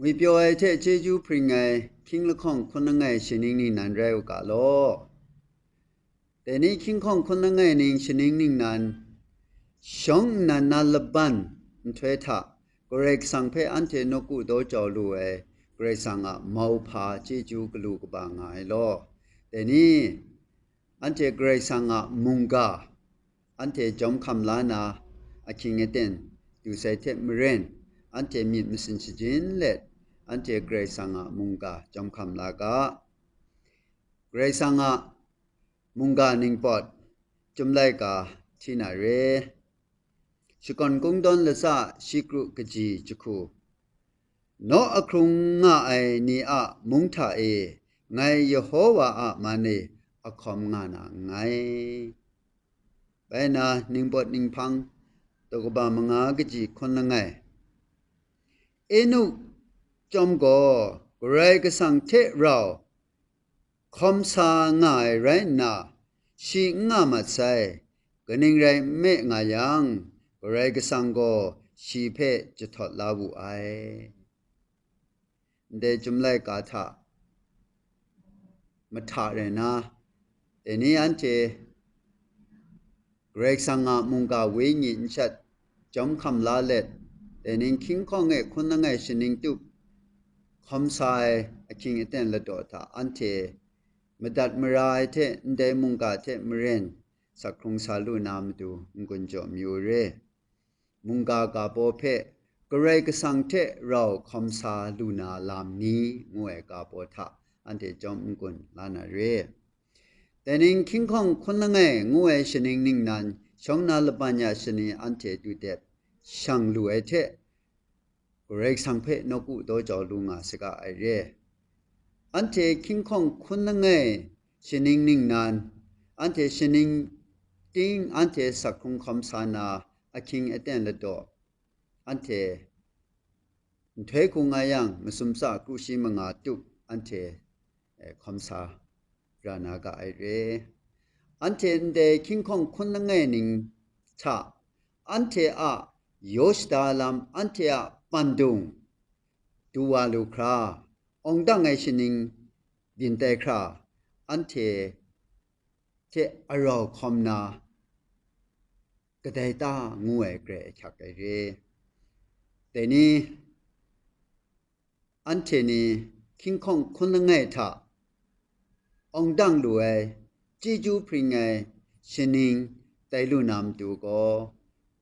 วิปโยไอเทเจจูพริงไงคิงละข้องคนละไงชนิงนี่นันเร็วกะโลแต่นี่คิงข้องคนละไงนิ่งชนิงนิ่งนั้นชงนันนัลบันถวยทะกเรกสังเพอันเทนกุโดจอลูเอกเรกสังอะเมาพาเจจูกลูกบางไงโลแต่นี่อันเทเกรกสังอะมุงกาอันเทจอมคำลานาอาคิงเอเตนดูใส่เทมเรนอันเทมีดมิสินชิจินเล็ดอันเทเกรกสังอะมุงกาจอมคำลากาเกรกสังอะมุงกานิงปอดจุมไลกาที่นาเรชิกอนกุงดอนละซาชิกรุกจีจุคูโนอะครุงงะไอนีอะมุงทาเอไงยโฮวาอะมาเนอะคอมงานาไงไปนะนิงปอดนิงพังตกบามงากจีคนละไงเอนุจอมโกกรกสังเทเราคอมสาง่ายไรนาชิงามาใส่กนิงไรเมงายังกรกสังโกชีเพจะทอดลาบุไอเดจุมไลกาถามาถาเรนะแต่นี้อันเจเกรกสังอามุงกาเวญินชัดจอมคำลาเล็ดแต่นิงคิงข้องคนละไงชนิงตุบคำสายคิงเอเตนละดอตาอันเทมดัดมรายเทเดมุงกาเทมเรนสักครงสาลูนามดูงุนจอมิวเรมุงกากาโปเพกเรกสังเทเราคำสาลูนาลามนี้งวยกาโปทะอันเทจอมงุนลานาเรแต่นิงคิงของคนละไงงวยชนิงนิงนั้นช่องนาลปัญญาชนิอันเทดูเด็ดช่างลูเอเทกเรกสังเพนกุโดจอลุงาสกาไอเรอันเทคิงของคนละไงชนิงนิงนั้นอันเทชนิงติงอันเทสักคงคำสานาอคิงเอเตนละดออันเทเทคุงายังมสุมสากุชิมงาตุอันเทคำสารานากาไอเรอันเทนเดคิงของคนละไงนิงชาอันเทอะโยชดาลัมอันเทอะปันดุงดูวาลูคราองดังไงชนิงดินเตคราอันเทเทอรอคอมนากระไดตางูเอเกรชักไอเรแต่นี้อันเทนี้คิงของคนละไงทาองดังดูเอจีจูพริงไงชนิงไตลูนามดูก็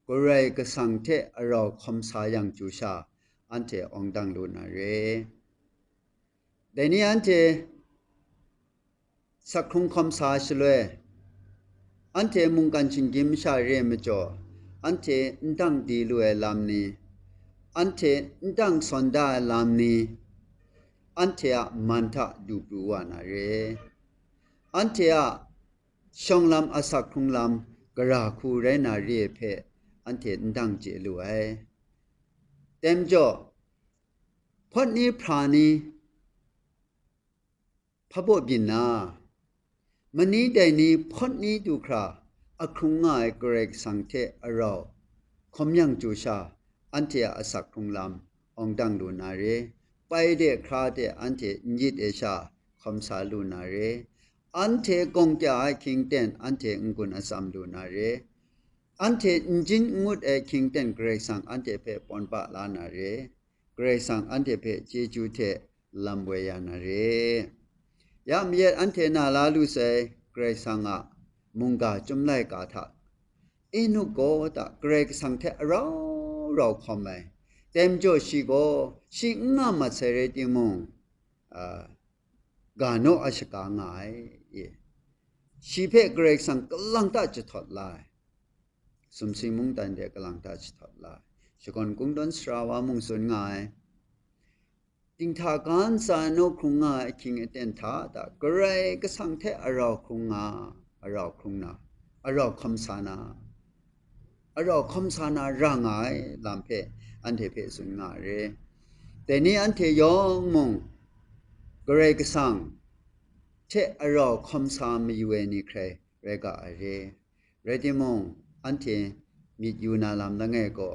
กรายกสังเทอรอคอมสายังจูชาอันเทองดังลูนาเรแต่นี้อันเทสักคงคำสาชลวยอันเทมุงกันชิงกิมชาเรมจ่ออันเทดังดีลวยลามนี้อันเทดังสอนดาลามนี้อันเทอะมันทะดูปลูวานาเรอันเทอะชองลำอาศักคงลำกระคูเรนาเรียเพอันเทดังเจลวยเต็มจ่อพอนี้พรานีพระบบินนามันนี้ได้นี้พอนี้ดูคราอครุงง่ายเกรกสังเทอเราคมยังจูชาอันเทอาศักคงลำองดังลูนาเรไปเดคราเดอันเทยิดเอชาคำสาลูนาเรอันเทกงจะไอคิงเตนอันเทงกุนอสัมลูนาเรอันเทจินงุดเอคิงเตนเกรกสังอันเทเพปอนปะลานาเรเกรกสังอันเทเพเจจูเทลำเวยานาเรยามเย็ดอันเทนาลาลูเซเกรกสังอะมุงกาจุมไลกาทะเอนุโกตะเกรกสังเทเราคอมไมเต็มโจชิโกชิงามาเซเรติมงกาโนอาชกางายชีเพเกรกสังกลังตาจะถอดลายสมสิมุงตันเดกลังตาจะถอดลายชกอนกุงดอนสราวามุงสุนงายติงทาการสานุครุงาคิงเตนทาตะเกรกสังเทอรอครุงาอรอครุงนาอรอคำสานาอรอคำสานาร่างไงลำเพอันเทเพสุนงาเรแต่นี้อันเทยองมงเกรกสังเทอรอคำสามีเวนิเครเรกาเรเรติมงอันเทมิยูนาลำดังเงก็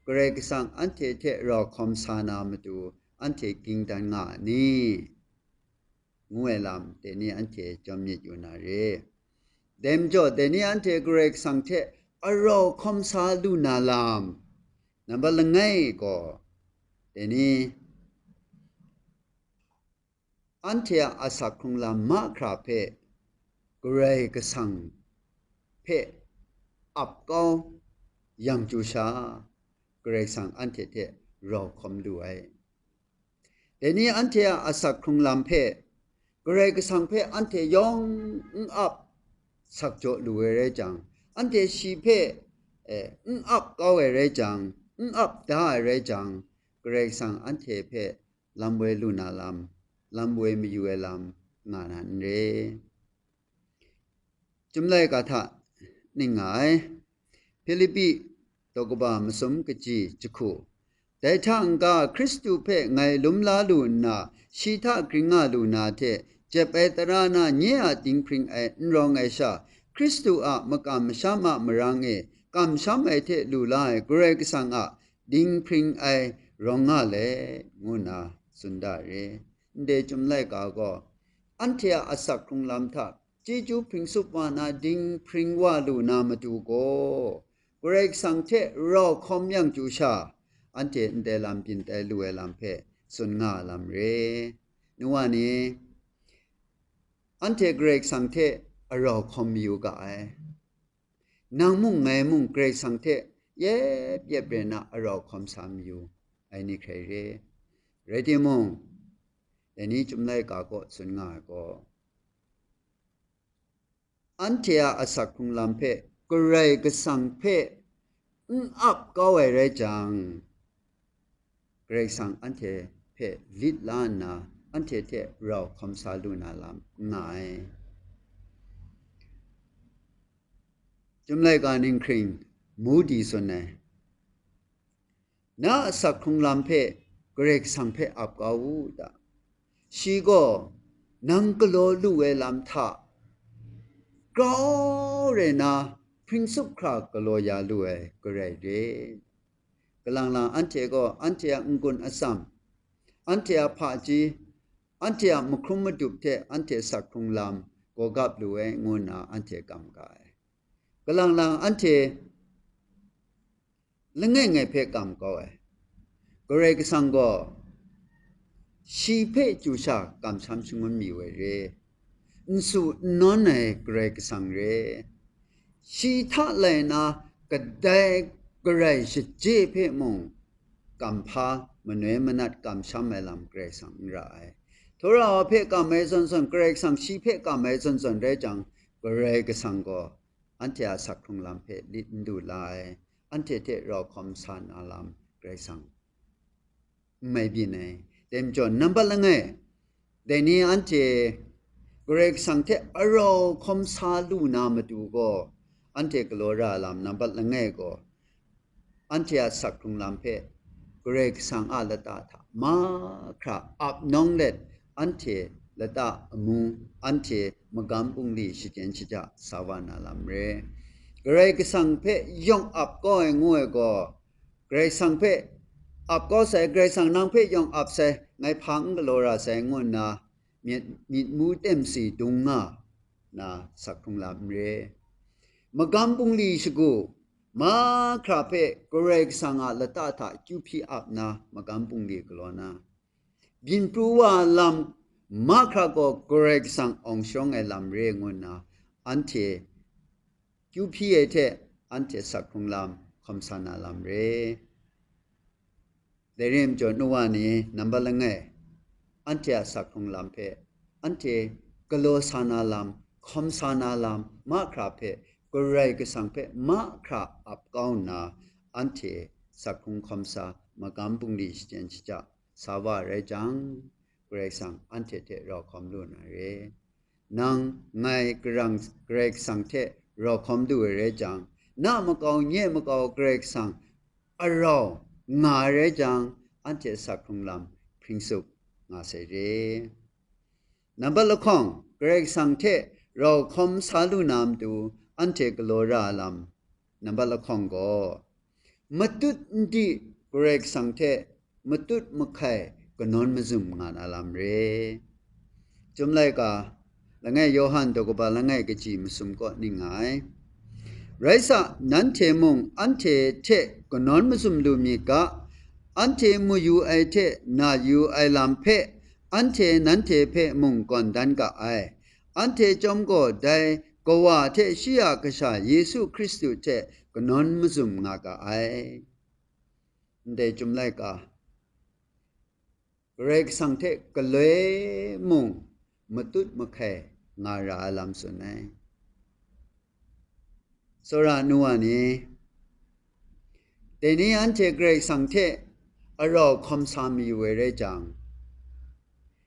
เกรกสังอันเทเทรอคำสานามดู อันเทกิงดังงานี่งวยลำเดนี่อันเทจอมยิอยู่นาเรเดมจ่อเดนี่อันเทเกรกสังเทอรอคอมซาลูนาลามนับละไงก็เดนี่อันเทอาศักคงลามมาคราเพเกรกสังเพอับก็ยังจูชาเกรกสังอันเทเทรอคอมด้วยเดนี่อันเทอาศักคงลามเพเกรกสังเพอันเทยองอับสักโจลูเอเรจังอันเทชีเพอับก็เอเรจังอับดาเอเรจังเกรกสังอันเทเพลำเวลูนาลำลำเวมีอยู่ลำงานันเรจุมไลกาทะนี่ไงฟิลิปปีตกบามสมกจีจุคูแต่ทางกาคริสตูเพไงลุมลาลูนาชีทากริงาลูนาเทเจเปตรานาเนียติงพริงไอนรองไอชาคริสตูอะมกามชามะมรังเอกามชามไอเทลูลายเกรกสังอะดิงพริงไอรองงาเลงูนาสุนดาเรเดจุมไลกาก็อันเทียอสักครุงลำทักจีจูพริงสุปวานาดิงพริงวาลูนามาดูโกเกรกสังเทรอคอมยังจูชาอันเทนเดลำปินเตลูเอลำเพสุนงาลำเรนัวนี้อันเทเกรกสังเทรอคอมอยู่กับไอนางมุ่งไงมุ่งเกรกสังเทเย็บเย็บเรนะรอคอมสามอยู่ไอ้นี่ใครเรเรดิมงเดี๋ยวนี้จุ่มไล่กาก็สุนงาก็อันเทียอาศักคุงลำเพเกรกสังเพอับก็ไว้เรจังเกรกสังอันเทเพลิดลานาอันเทเทเราคำสาลูนาลำง่ายจุมไลกานิงคริงมูดีส่วนไหนน่าสักคงลำเพเกรกสังเพอับกาวูดาชีโกนังกโลลูเอลำทากรอเรนาพริ้งสุครากโลยาลูเอเกรเดกลังลาอันเทก็อันเทียงกุนอสัมอันเทียผาจีอันเทียมุครุมดุบเทอันเทียสักคงลำก็กับลูเองุนาอันเทียกำกายกลังลาอันเทละไงไงเพกำก็เอกเรกสังก็ชีเพจูชากำช้ำชุงมันมีเวเรนสุนอนในเกรกสังเรชีทะเลนะกระไดกระไรสิเจเพมงกำพามนเวมนัดกำช้ำไม่ลำเกรกสังไรทุเราเพกำไม่สนสนเกรกสังชีเพกำไม่สนสนได้จังเกรกสังก็อันเทียสักคงลำเพลิดดูลายอันเทเทรอคอมสานอาลามเกรซังไม่บินเอเต็มจนนับบัลลังเอเดนี่อันเทเกรกสังเทอรอคอมสาลูนามาดูก็อันเทกโลราลามนับบัลลังเอก็อันเทียสักคงลำเพเกรกสังอาลตาถามาคราอับน้องเล็ดอันเทละตามูอันเทมกำปุงลีชิเจนชิจาสาวานาลามเรเกรกสังเพยองอับก็ไอ้งวยก็เกรกสังเพอับก็ใส่เกรกสังนางเพยองอับใส่ไงพังกโลราใส่งวนนามีมูเต็มสีตุงงานาสักคงลามเรมกำปุงลีชกูมาคราเพเกรกสังอาละตาถาคิวพีอับนามกำปุงลีกโลนาบินปรูว่าลำมาคราก็เกรกสังองชงไอลำเรงวนนาอันเทคิวพีเอเทอันเทสักคงลำคำสานาลำเรเดริมจนวานีนับบัลลังเออันเทสักคงลำเพอันเทกโลสานาลำคำสานาลำมาคราเพกเรกสังเพมาคราอับกาวนาอันเทสักคงคำสามากำปุงดิสเจนชิจาสาวาเรจังเกรกสังอันเทเทรอคำลุนาเรนังไงกรังเกรกสังเทรอคำดูเรจังน้ามะกาวเย่มะกาวเกรกสังอรองาเรจังอันเทสักคงลำพริ้งสุกงาเสเรนับบัลลังเกรกสังเทรอคำสาลูนามดูอันเทกโลราลำนับบัลลังก็มตุดดีเกรกสังเทมตุดมะไข่ ก็นอนมาซุ่มงานอาลามเรจุมไลกาละไงโยฮันตกบาละไงกะจีมซุ่มก็นี่ไงไรซะนั้นเทมงอันเทเทก็นอนมาซุ่มลูมีกะอันเทมูยูไอเทนายูไอลามเพอันเทนั้นเทเพมงก่อนดันกะไออันเทจอมก็ได้ก็ว่าเทชิยากะชาเยซูคริสต์เทก็นอนมาซุ่มงากะไอเดจุมไลกาเรกสังเทก็เลยมงมตุดมะแคงาราลามสุนัยสรานัวนี้แต่นี้อันเทเกรกสังเทอรอคอมสามีเวเรจัง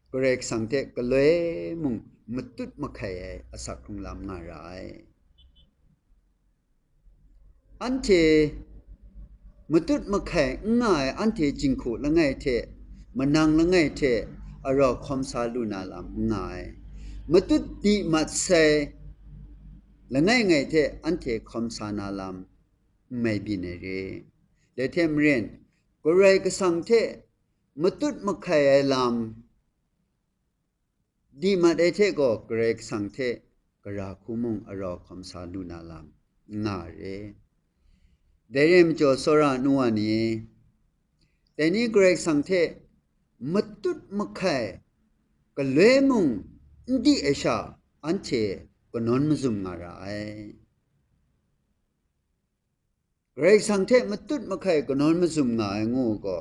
เกรกสังเทก็เลยมงมตุดมะแคอสักคงลามงารายอันเทมตุดมะแคง่ายอันเทจิงขุละไงเทมันนังละไงเทอรอคอมสาลุนาลามง่ายมตุดดีมัดเซละไงไงเทอันเทคอมสานาลามไม่บินเรเดเทมเรนก็เรกสังเทมตุดมะไคไอลามดีมาเดเทก็เกรกสังเทกราคุมงอรอคำสาลุนาลามง่าเรเดเรมจอสระนัวนี้แต่นี้เกรกสังเทมตุดมะไคก็เลมงดีเอชาอันเทก็นอนมซุมงาราไอเรกสังเทมตุดมะไคก็นอนมซุมงาไองูก็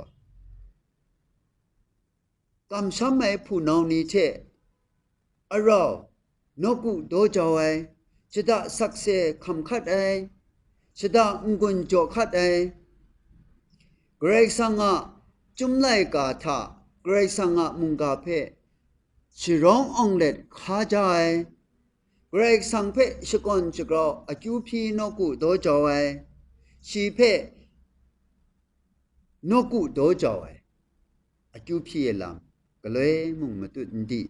กำช้ำไอผู้นาวนี้เทอรอนกุโดจาวไอชะดาสักเซคำคัดไอชะดางกุนโจคัดไอเกรกสังะจุมไลกาทาเกรกสังะมุงกาเพชิร้ององเล็ดขาจายเกรกสังเพชกอนชกรออคิวพีนกุโดจาวไอชีเพนกุโดจาวไออคิวพีลามก็เลยมุงมาตุนดี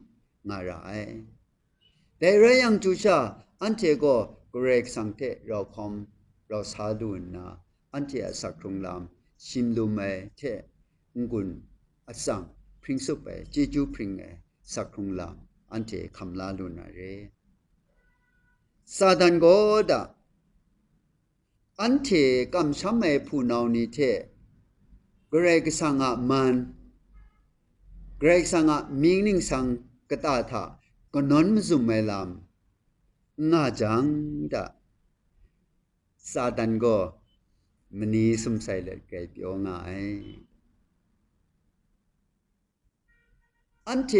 งาราไอแต่เรื่องจูชาอันเทก็เกรกสังเทเราคอมเราสาดูนะอันเทอสักครุงลามชิมลูเมเทงุนอสังพริ้งสุไปจีจูพริ้งสักครุงลามอันเทคำลาลูนาเรซาดันโกดาอันเทกำช้ำเมผู้นาวนี้เทเกรกสังะมันเกรกสังะมิงนิงสังกตาทาก็นอนมซุมเมลามง่าจังดาซาดันก็มันนี้สมใส่เลยไกเปียวง่ายอันเท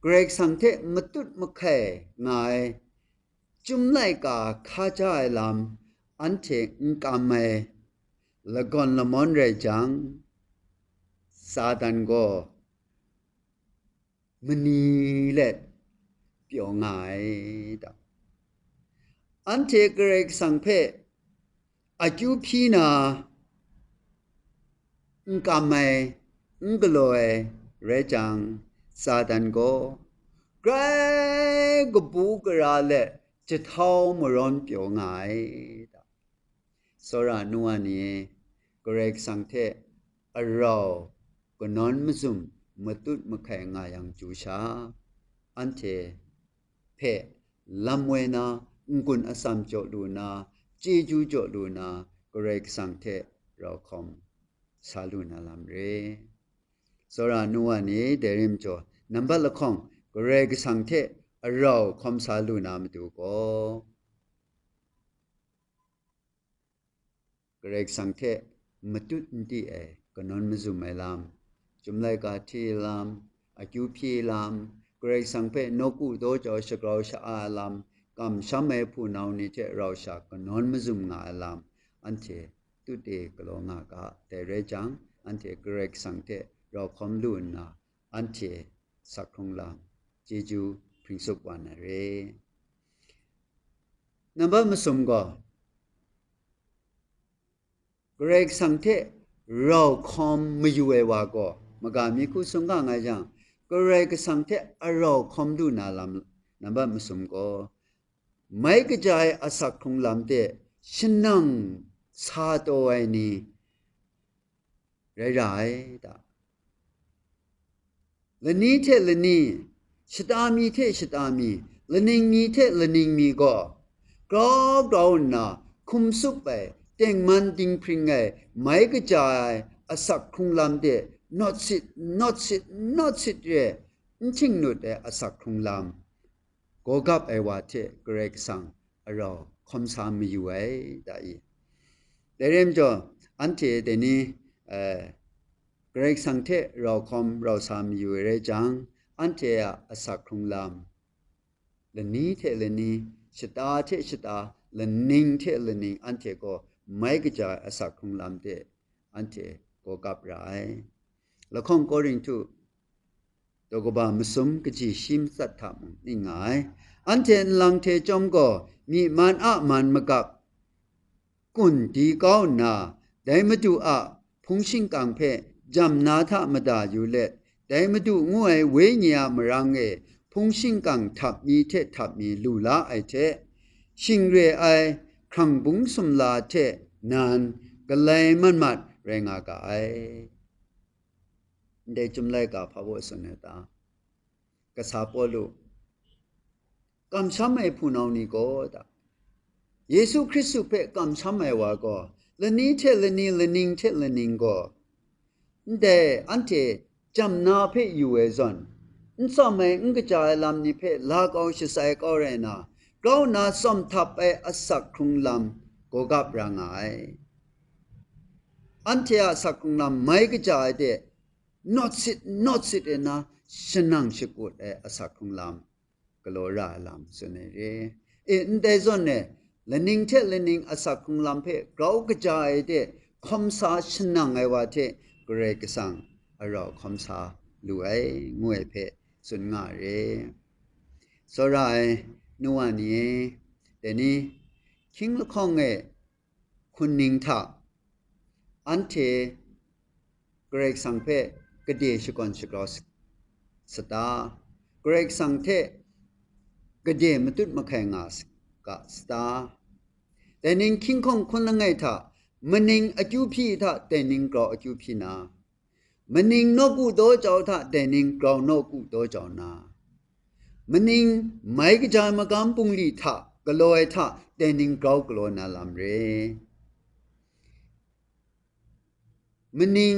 เกรกสังเทมตุดมะแคง่ายจุมไลกาข้าจายลามอันเทงกามเมละกอนละมอนเรจังซาดันก็มันนี้แหละเปียวง่ายดาอันเทเกรกสังเพอาจูพีนากามเมกลอยเรจังซาดันก็ไกรกบูกราเลจะเท่ามร้อนเปียวง่ายดาสรานัวนี้เกรกสังเทอเราก็นอนมซุมมตุดมะแขงายังจูชาอันเทเพลำเวนากุนอสัมโจลูนาจีจูโจลูนาเกรกสังเทเราคอมสาลูนาลามเรสรานัวนี้เดริมโจนัมบัลละคองเกรกสังเทเราคอมสาลูนามดูก็เกรกสังเทมตุดดีเอก็นอนมซุมไอลามจุมไลกาทีลามอาคิวพีลามเกรกสังเพนกุโดจอชกราวชาอาลามกำช้ำเมผู้นาวนี้เทเราชาก็นอนมซุมงาอาลามอันเทตุเตกลงากาแต่เรจังอันเทเกรกสังเทเราคอมลูนาอันเทสักคงลามเจจูพริ้งสุกวานาเรนับมซุมก็เกรกสังเทเราคอมไม่อยู่เอวาก็มากามีคุสงกางไงจังเกรกสังเทเราคอมดูนาลามนับมซุมก็ไม่กระจายอาศักคงลามเตฉันนั่งซาโตไอนี่ไรๆตา ละนี้เทละนี้ชะตามีเทชะตามีละนิงมีเทละนิงมีก็กรอบเราหนาคุมสุบไปเต็งมันดิงพริงไงไม่กระจายอสักคงลำเด not sit not sit not sit เรชิงนุดเดอสักคงลำก็กับไอวาเทเกรกสังเราคำสามีอยู่ไอ้ได้แต่เริ่มจ่ออันเทเดนี้เกรกสังเทเราคำเราสามีอยู่เรจังอันเทอสักคงลำละนี้เทละนี้ชะตาเทชะตาละนิงเทละนิงอันเทก็ไม่กระจายอสักคงลำเดอันเทก็กับไรละข้องก็ริงทุตกบามสมกจีชิมสัตถามนี่ไงอันเทนลังเทจอมก็มีมันมันมกับกุนดีก้าวนาได้มาดูพุงชิงกังเพจำนาทะมาดาอยู่เล็ดได้มาดูงวยเวเนียมรังพุงชิงกังทับมีเททับมีลูลาไอเทชิงเรไอครั้งบุงสมลาเทนานก็เลยมันมัดแรงอากาศได้จุมไลกับพระวสเนตากษาปลุกำช้ำไอผู้น้องนี่ก็ตาเยซูคริสต์เพ่กำช้ำไอว่าก็ละนี้เทละนี้ละนิงเทละนิงก็แต่อันเทจำนาเพ่อยู่เอซอนสมัยกระจายลำนี้เพ่ลากเอาชิสายก็เรน่ะเราน่าสมทับไออสักครุงลำก็กับร่างไออันเทอสักครุงลำไม่กระจายเดnot sit เอนะฉนังชิกุดอสักครุงลำกลัวราลำส่วนนี้แต่ส่วนเนี่ยละนิงเทละนิงอสักครุงลำเพ่เรากระจายเดคำสาฉนังไอว่าเทกเรกสังเราคำสาลู่ไองวยเพ่ส่วนง่ายเรสรายนัวนี้แต่นี้คิงละข้องคุณนิงทาอันเทเกรกสังเพกเดียชกอนชกรสตาเกรกสังเทกเดียมตุดมาแข่งอาสกสตาแต่นิงคิงของคนละไงท่ามันนิงอจูพีท่าแต่นิงกรออจูพีนามันนิงนกูโตเจ้าท่าแต่นิงกรอนกูโตเจ้านามันนิงไม่กระจายมากำปุงลีท่ากลอยท่าแต่นิงกรอกลอยนาลำเรมันนิง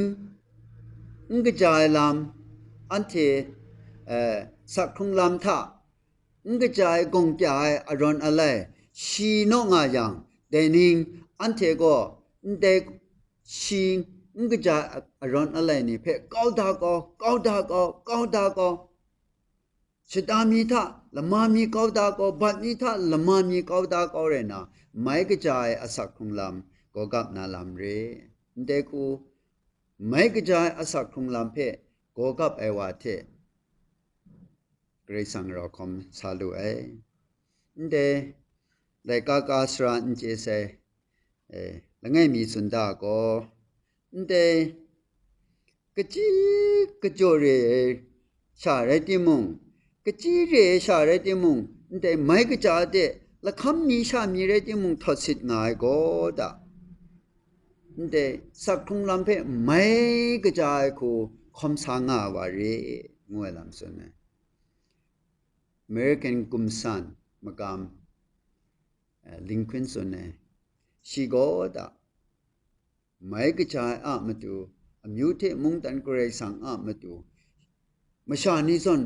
กระจายลำอันเทสักคงลำท่ากระจายกงจายอรอนอะไรชีโนงายังแต่นิงอันเทก็แต่ชีกระจายอรอนอะไรนี่เพ่ก้าวดาก็ชะตามีท่าละมามีก้าวดาก็บัดนี้ท่าละมามีก้าวดาก็เรนะไม่กระจายอสักคงลำก็กับนาลำเรแต่กูไม่กระจายอสักคงลำเพ่ก็กับไอวาเทเกรซังเราคมสาลูแต่ได้กาสระอินเจเซละไงมีสุนดาก็แต่กะจีกะโจเรชาเรติมุงกะจีเรชาเรติมุงแต่ไม่กระจายเดละคำมีชามีเรติมุงทอดสิทง่ายก็ดาแต่สักคงลำเพ่ไม่กระจายคูคำสั่งวารีงวยลำส่วนนี้American กุมสันมากามลิงควินส่วนนี้ชีโกดาไม่กระจายมาดูมิวเทมุงตันกเรสังมาดูมาชานิส่วน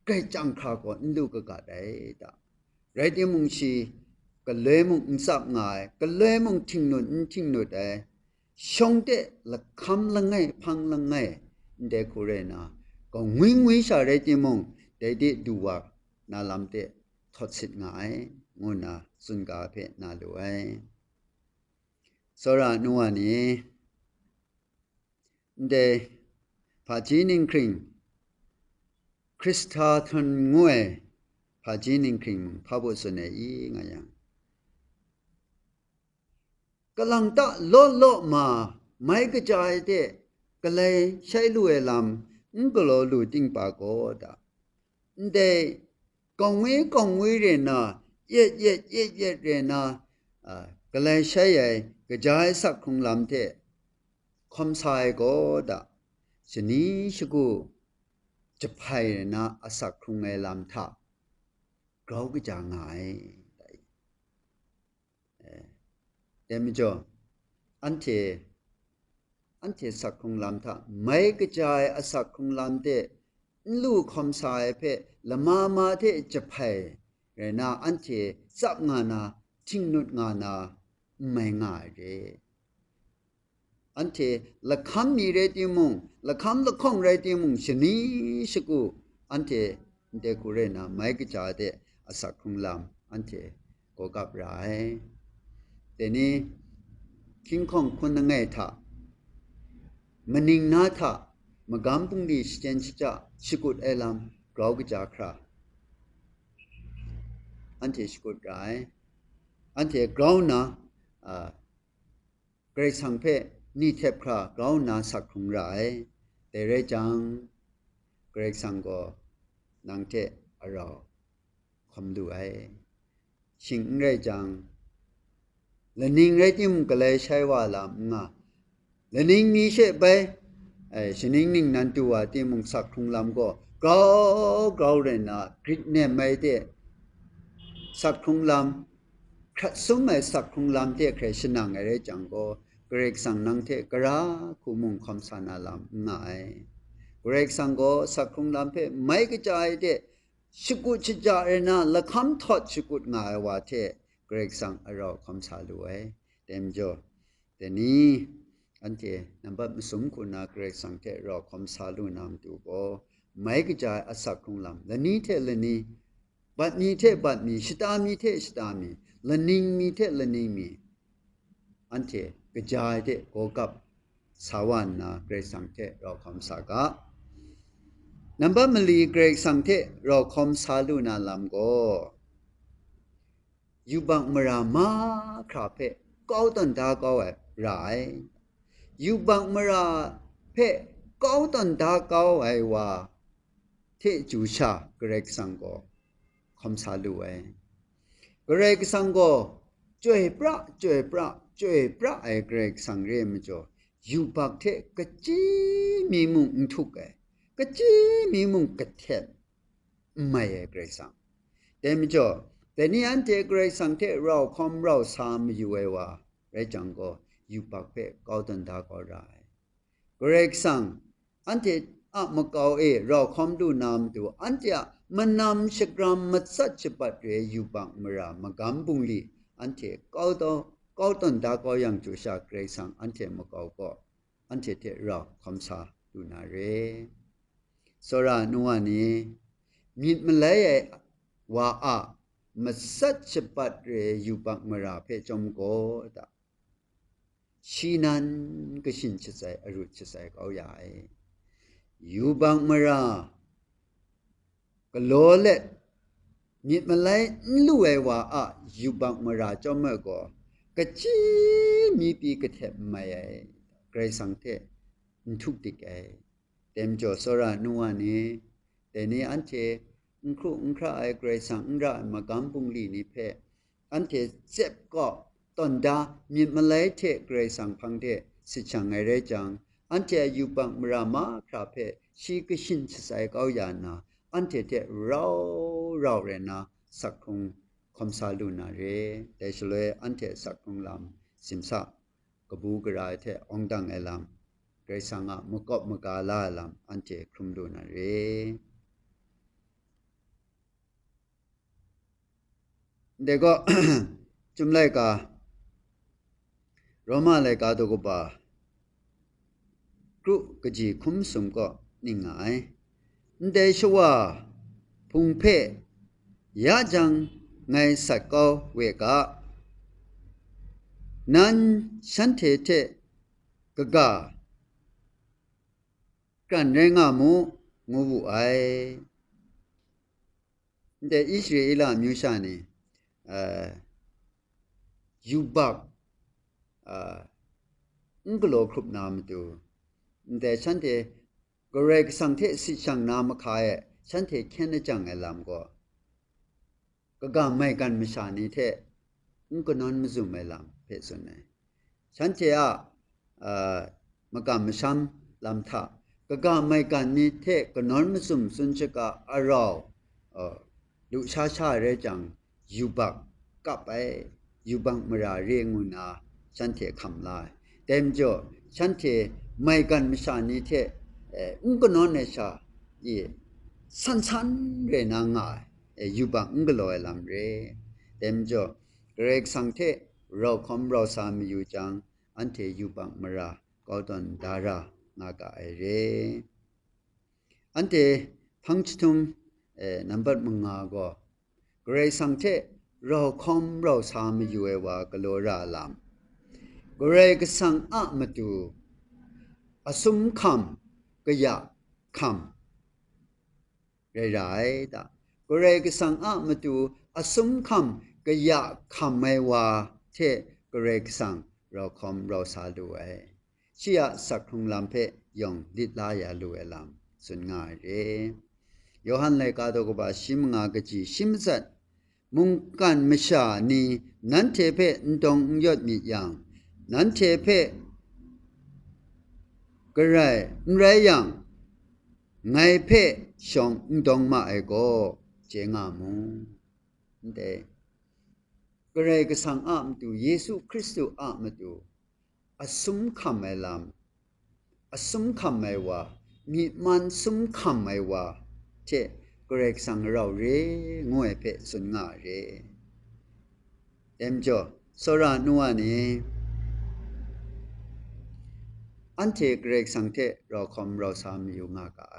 ใกล้จังครากว่าอินดูกะได้ดาไรที่มุงชีก็เลยมุงอินสับง่ายก็เลยมุงทิ้งนุดชงเตละคำละไงพังละไงเด็กคูเรนะก็วิ่งชาไรที่มุงได้ดูว่านาลำเตทอดสิทง่ายงูนาสุนกาเพนาดูสระนัวนี้เดพาจีนิงคริงคริสตาทันงวยพาจีนิงคริงพาบุษเนอีไงยังกำลังตะโลมาไม่กระจายเตก็เลยใช้ลุยลำก็โลลุติงปากโกดาเดกงวิเรนะเย็ดเรนะก็เลยใช้กระจายสักคงลำเตคำสายก็ดาชนีชกู จะไพ่นะอสักครุงไงลำทะเราก็จะไงเดี๋ยวมิจ่ออันเทสักครุงลำทะไม่กระจายอสักครุงลำเตลูกคำสายเพละมาเทจะไพ่เรนะอันเทสับงานาทิ้งนุดงานาไม่ง่ายเรอันเทละคำมีเรติมุงละคำละคงเรติมุงชนีสกุอันเทเดกุเรนะไม่กระจายเตอสักครุงลำอันเทก็กับไรแต่นี้คิงของคนนั่งไงท่ามันนิงนาท่ามากำปุงดีสเจนชิจาสกุดเอลัมเราก็จะคราอันเทสกุดไรอันเทกราวนะเกรซังเพนี่เทพครากราวนะสักครุงไรแต่เรจังเกรซังก็นังเทอเราคำดูไอชิงเรจังและนิ่งเรติมก็เลยใช้ว่าลำงาและนิ่งมีเช่ไปฉันนิ่งนั่นตัวที่มึงสักครุงลำก็กราวเลยนะกริดเนี่ยไม่ได้สักครุงลำครัดสมัยสักครุงลำเที่ใครชนะไงเรจังก็เกรกสังนังเทกระคุมุงคำสานาลำง่ายเกรกสังก็สักครุงลำเพไม่กระจายเดสกุดชิจาเรนะละคำทอดสกุดง่ายว่าเทเกรกสังเราคำสาลุไอเต็มจ่อแต่นี้อันเทนับว่าสมคุณนาเกรกสังเทเราคำสาลุนามตัวก็ไม่กระจายอสักครุงลำและนี้เทและนี้บัดนี้เทบัดนี้สตามีเทสตามีละนิ่งมีเทละนิ่งมีอันเทกระจายเทโกกับสาวันนาเกรกสังเทเราคำสากะนับว่ามลีเกรกสังเทเราคำสาลุนาลำก็ยูบังมรามาคราเพก้าวตันดาก้าวไรยูบังมราเพก้าวตันดาก้าวว่าเทจูชาเกรกสังก็คำสาลุเกรกสังก็ช่วยพระไอเกรกสังเรียมจ่อยูบักเทกะจีมีมุงทุกกะจีมีมุงกะเทไม่เกรกสังแต่มจ่อแต่นี่อันเทเกรกสังเทเราคอมเราสามอยู่ว่าเรจังก็ยูบักเพก้าวตันดาก็ได้เกรกสังอันเทมะกาวเราคอมดูนามตัวอันเทมันนำสกรัมมัดสัจปัดเรยูบังมรามากำบุงลีอันเทก้าวตันดาก็ยังจูชาเกรกสังอันเทมะกาวก็อันเทเทเราคำสาดูนาเรสระนัวนี้มีมันเลยว่ามัสัจปัดเรยูบังมราเพจมโกตาชีนันก็ชินชะใจอรุชะใจเขาใหญ่ยูบังมราก็โลเลมีมันเลยลู่ว่ายูบังมราจอมก็กะจีมีปีกะเทไม่เกรสังเททุกติกเต็มจ่อสระนัวนี้แต่นี้อันเทครูคราไอเกรสังระมากำปุงลีนี่เพอันเทเจ็บก็ตอนดามีมาเลยเทเกรสังพังเทสิจังไงเรจังอันเทยูบังมรามาคราเพชีกชินชใส่เขายานาอันเทเทเราเรนะสักคงคำสาลุนาเรแต่เฉลยอันเทสักคงลำสิมสะกบูกระไรเทองดังเอลำเกรสังะมกบมกาลาลำอันเทคลุมดูนาเรเด็กก็จุ่มเลยกาโรมาเลยกาตัวก็ป่ากรุกจีคุมสมก็นิ่งไงเดชว่าพุงเพยาจังไงสักก็เวกานั้นฉันเทเทกะกากันเรงามูงูบุไอเดอิสราเอลมิวชานียูบักก็โลครุบนามตัวแต่ฉันเทก็เรกสังเทสิช่างนามขายฉันเทแค่นจังไอลำก็กำไม่กันมิชานีเทก็นอนมิซุไม่ลำเพศส่วนไหนฉันเทมากำมิชัมลำท่าก็ ก็ไม่กันนี้เทก็นอนมาสุ่มสุนชกะอาราวดูชาเรจังยูบักกับไปยูบังมราเรียงุนาฉันเทคำลายเต็มจ่อฉันเทไม่กันมิชานี้เทก็นอนเนชาอีสันเรนางายยูบังก็ลอยลำเรเต็มจ่อเกรกสังเทเราคอมเราสามีอยู่จังอันเทยูบังมราก็ตอนดารางากาเรอันเทพังชิตุมนับบัดมังงาก็เกรสังเทเราคอมเราสามีอยู่ว่ากโลราลามเกรกสังอะมาดูอสุมคำก็อยากคำไรๆตาเกรกสังอะมาดูอสุมคำก็อยากคำไม่ว่าเทเกรกสังเราคอมเราสาด้วยเชียสักครุงลำเพยองดิดลายาลูเอลำสุนง่ายเรโยฮันเลกาโตกบาชิมงากจีชิมสัตมุงกันมิชานีนั้นเทเพนตงยอดมีอย่างนั้นเทเพกระไรไรยังไงเพชองตงมาเอโกเจงามูเดกระไรก็สังอามตูเยซูคริสต์อามตูอสุมคำไม่ลำอสุมคำไม่ว่ามีมันสุมคำไม่ว่าเช่กระไรสังเราเรงวยเพสุนงาเรเต็มจ่อสระนัวนี้อันเทเกรกสังเทเราคอมเราสามีอยู่งากาไอ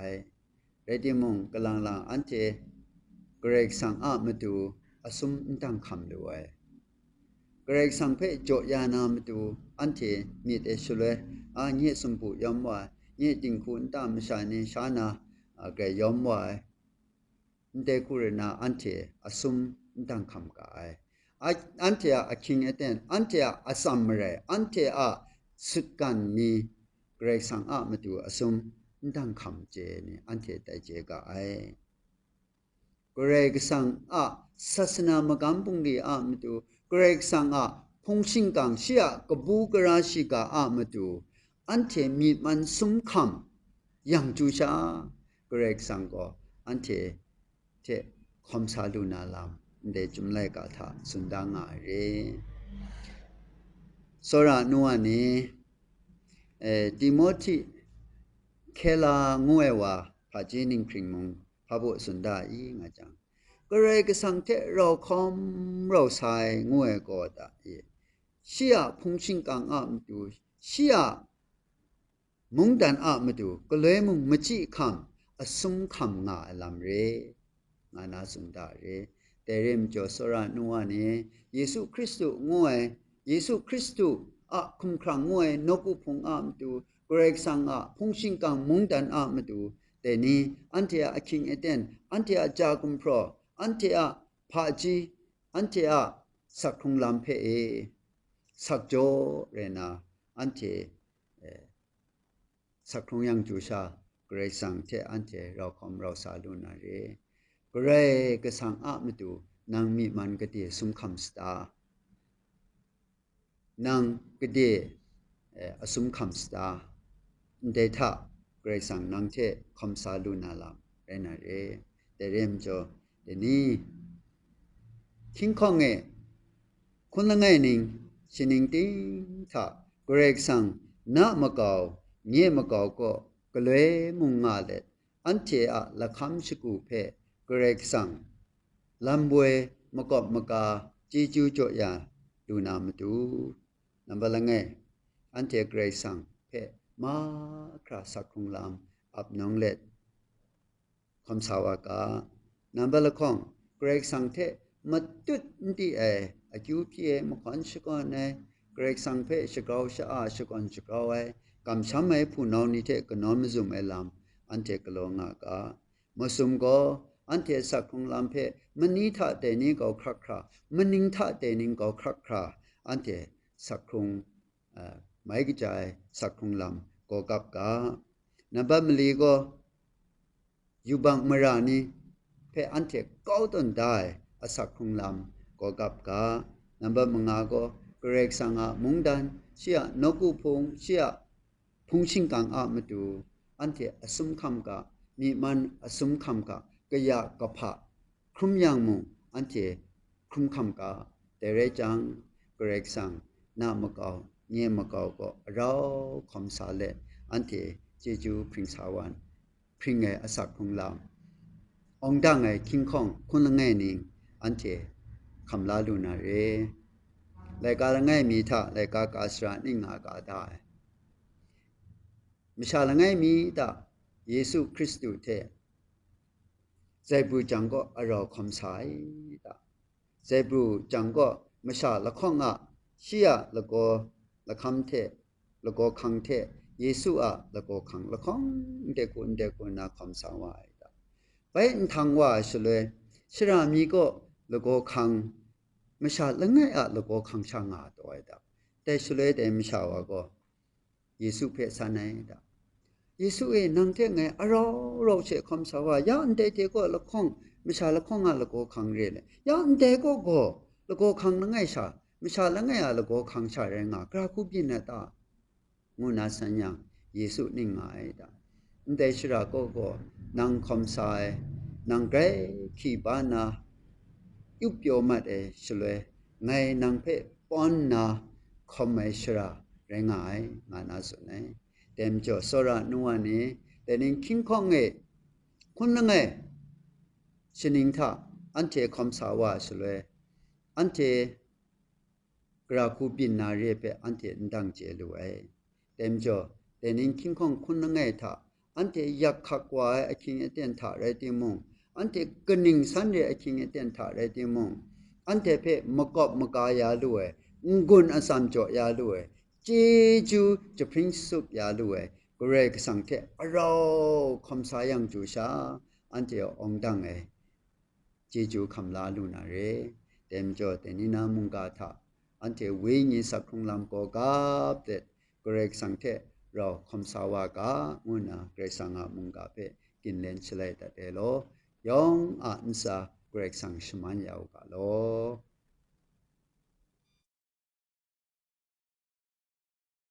เรดิมงกำลังอันเทเกรกสังอามาดูอสุมตั้งคำด้วยเกรกสังเพจโจยานามาดูอันเทมีเตชุเลเงี้ยสมบูยอมว่าเงี้ยจิงคุณตามชาเนชานาเกยยอมว่าเดคุเรนาอันเทอสุมตั้งคำกาไออันเทอะคิงเอเตนอันเทอะสัมเรอันเทอะสุดกันนี้เกรกสังอามาดูอสุมตั้งคำเจนี่อันเทแต่เจกาไอเกรกสังอาศาสนามกัมปุงดีอามาดูเกรกสังอาพงชิงกังเชียกบูกราชิกาอามาดูอันเทมีมันสุมคำยังจูชาเกรกสังก็อันเทเทคอมซาลูนาลามเดจุมไลกาธาสุนดางาเรสระนัวนี้ติโมธีเคลางวยว่าพาจีนิงคริงมงพาบุสุนดาอีงาจังก็เลยก็สังเกตเราคอมเราใส่งวยก็ได้เชียพงชิงกังอามาดูเชียมุงดันอามาดูก็เลยมุงมจิคำอสุมคำงาลำเรงานาสุนดาเรแต่เริ่มจอสระนัวนี้เยซูคริสต์งวยเยซูคริสต์คุมครังงวยนกุพงอามาดูเกรกสังพงชิงกังมุงดันอามาดูแต่นี้อันเทียคิงเอเดนอันเทียจากุมพรอันเทียพาจีอันเทียสักคงลำเพเอสักโจเรนาอันเทสักคงยังจูชาเกรสังเทอันเทเราคอมเราสาลุนาเรเกรกสังอามาดูนางมีมันกะเดียสุมคำสตานางกะเดียอสุมคำสตาเดทาเกรสังนางเทคอมซาลูนาลามเรนาเรแต่เรียมจอเดนี้คิงคองเอคุณละไงนิงชินิงติทาเกรสังนะมะกาวเงียมะกาวก็กเลมุงงาเลอันเทอะละคำสกูเพเกรสังลำบวยมะกอบมะกาจีจูโจยาดูนามาดูนับละไงอันเทเกรสังเพมาคราสักคงลามอับน้องเล็ดคำสาวกานับละคงเกรสังเทมาตุดดีอายุพี่มาขวัญชกอนเกรสังเพชกาวชาชกอนชกาวกำช้ำให้ผู้น้องนิเทกนอนมซุมเอลามอันเทกลงากามาซุมก็อันเทสักคงลามเพมันนี้ท่าเตนิงก็ครักครามันนิงท่าเตนิงก็ครักคราอันเทสักคงไม่กระจายสักคงลามก็กับกานับมลีก็อยู่บางเมรานีเพอันเทก้าวต้นได้สักคงลามก็กับกานับมังอาก็เกรกสังอามุงดันเชียนกุพงเชียพงชิงกังอามาดู อันเถอสมคำกะมีมันอสมคำกะกะยะกะพะครุมยังมุอันเถครุมคำกะแต่เรจังกเรกสังนามะกาวเงียมะกาวก็เราคำสาเลอันเถเจจูพริงสาวันพริงไงอสักคงลามองดังไงคิงคองคุณละไงนิงอันเถคำลาลูนาเรรายการละไงมีท่ารายการกาสรานิ่งอากาได้มิชาละไงมีตาเยซูคริสต์เทใจบูจังก็อรอคำสายตาใจบูจังก็มิชาละข้องอ่ะเชียละก็ละคำเทละก็คังเทเยซูอ่ะละก็คังละข้องเด็กนาคำสาวายตาไปทางว่าเฉลยชรามีก็ละก็คังมิชาละไงอ่ะละก็คังช่างอ่ะตัวไอ้ตาแต่เฉลยแต่มิชาว่าก็เยซูเพศสันไหนตาเยซูเองนั่งเท่ไงเราเชื่อคำสาวยันเดก็ละคงไม่ใช่ละคงอะละก็ขังเรียเลยยันเดก็ละก็ขังนั่งไงชาไม่ใช่ละไงอะละก็ขังชาเรงากราคุบินนะตางูน่าสัญญาเยซูนิ่งไงตาเดชราก็นั่งคำสายนั่งเกรขีบานายุบโยมัดเฉลยไงนั่งเพ่ปอนนาคำไม่ชราเรงไงงานอาสุนัยเต็มจ่อสระนัวนี้แต่นิ่งคิงคองคุณนั่งชินิงท่าอันเทคำสาวาสเลยอันเทกราคูบินนาเรียเปอันเทดังเจลุเเต็มจ่อแต่นิ่งคิงคองคุณนั่งท่าอันเทยักขักว่าไอ้คิงเตียนท่าไรติมงอันเทกนิ่งสันเรไอ้คิงเตียนท่าไรติมงอันเทเปมกอบมกายาลุงุนอสัมจ่อยาลุเจจูจะพริ้งสุบยาลุกเรกสังเทเราคำสายังจูชาอันเทองดังเจจูคำลาลูนาเรเต็มจ่อแต่นี่นามุงกาทาอันเทวิญญสักครุงลำโกกาบเด็ดกเรกสังเทเราคำสาวากามุนาเกรสังอามุงกาเปกินเลนเฉลยแต่เดโลยองอันซาเกรกสังชมันยาวกาโล